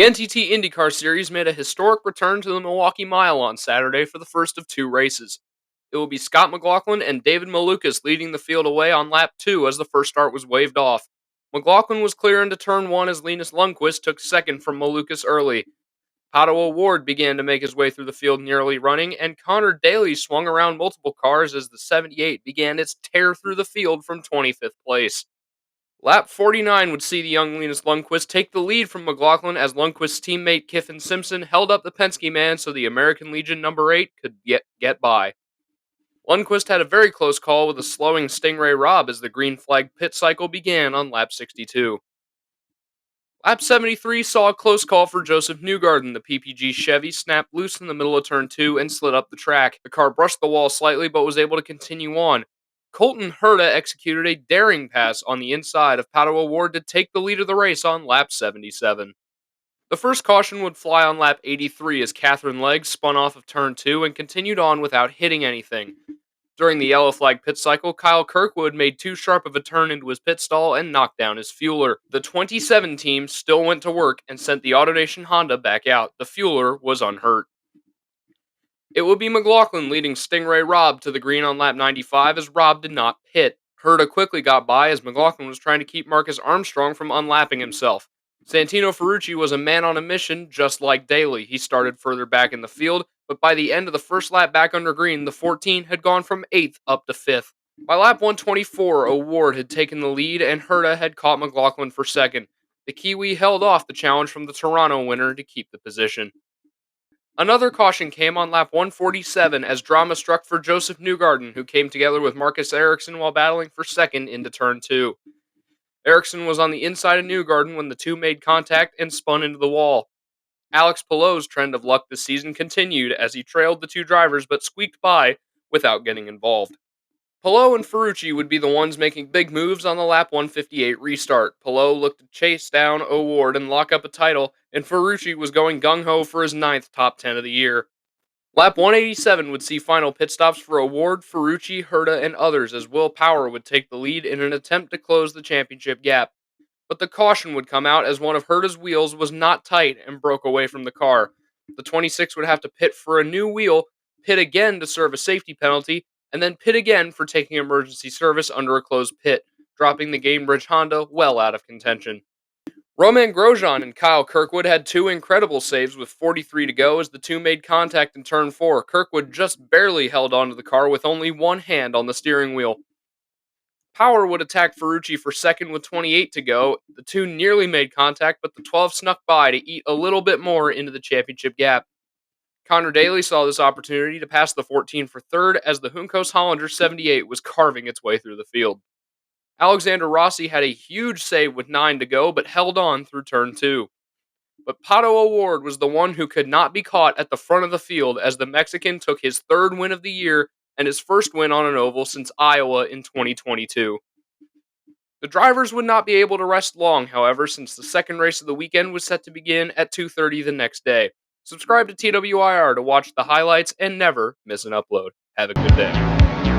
The NTT IndyCar Series made a historic return to the Milwaukee Mile on Saturday for the first of two races. It will be Scott McLaughlin and David Malukas leading the field away on lap 2 as the first start was waved off. McLaughlin was clear into turn 1 as Linus Lundqvist took second from Malukas early. Pato O'Ward began to make his way through the field nearly running, and Connor Daly swung around multiple cars as the 78 began its tear through the field from 25th place. Lap 49 would see the young Linus Lundqvist take the lead from McLaughlin as Lundqvist's teammate Kiffin Simpson held up the Penske man so the American Legion number 8 could get by. Lundqvist had a very close call with a slowing Stingray Robb as the green flag pit cycle began on lap 62. Lap 73 saw a close call for Joseph Newgarden. The PPG Chevy snapped loose in the middle of turn 2 and slid up the track. The car brushed the wall slightly but was able to continue on. Colton Herta executed a daring pass on the inside of Pato O'Ward to take the lead of the race on lap 77. The first caution would fly on lap 83 as Catherine Legg spun off of turn 2 and continued on without hitting anything. During the yellow flag pit cycle, Kyle Kirkwood made too sharp of a turn into his pit stall and knocked down his fueler. The 27 team still went to work and sent the AutoNation Honda back out. The fueler was unhurt. It would be McLaughlin leading Stingray Robb to the green on lap 95 as Robb did not pit. Herta quickly got by as McLaughlin was trying to keep Marcus Armstrong from unlapping himself. Santino Ferrucci was a man on a mission, just like Daly. He started further back in the field, but by the end of the first lap back under green, the 14 had gone from 8th up to 5th. By lap 124, O'Ward had taken the lead and Herta had caught McLaughlin for second. The Kiwi held off the challenge from the Toronto winner to keep the position. Another caution came on lap 147 as drama struck for Joseph Newgarden, who came together with Marcus Ericsson while battling for second into turn 2. Ericsson was on the inside of Newgarden when the two made contact and spun into the wall. Alex Palou's trend of luck this season continued as he trailed the two drivers but squeaked by without getting involved. Palou and Ferrucci would be the ones making big moves on the lap 158 restart. Palou looked to chase down O'Ward and lock up a title, and Ferrucci was going gung-ho for his 9th top 10 of the year. Lap 187 would see final pit stops for O'Ward, Ferrucci, Herta, and others as Will Power would take the lead in an attempt to close the championship gap. But the caution would come out as one of Herta's wheels was not tight and broke away from the car. The 26 would have to pit for a new wheel, pit again to serve a safety penalty, and then pit again for taking emergency service under a closed pit, dropping the Gainbridge Honda well out of contention. Roman Grosjean and Kyle Kirkwood had two incredible saves with 43 to go as the two made contact in turn 4. Kirkwood just barely held onto the car with only one hand on the steering wheel. Power would attack Ferrucci for second with 28 to go. The two nearly made contact, but the 12 snuck by to eat a little bit more into the championship gap. Connor Daly saw this opportunity to pass the 14 for third as the Juncos Hollander 78 was carving its way through the field. Alexander Rossi had a huge save with 9 to go, but held on through turn 2. But Pato O'Ward was the one who could not be caught at the front of the field as the Mexican took his third win of the year and his first win on an oval since Iowa in 2022. The drivers would not be able to rest long, however, since the second race of the weekend was set to begin at 2:30 the next day. Subscribe to TWIR to watch the highlights and never miss an upload. Have a good day.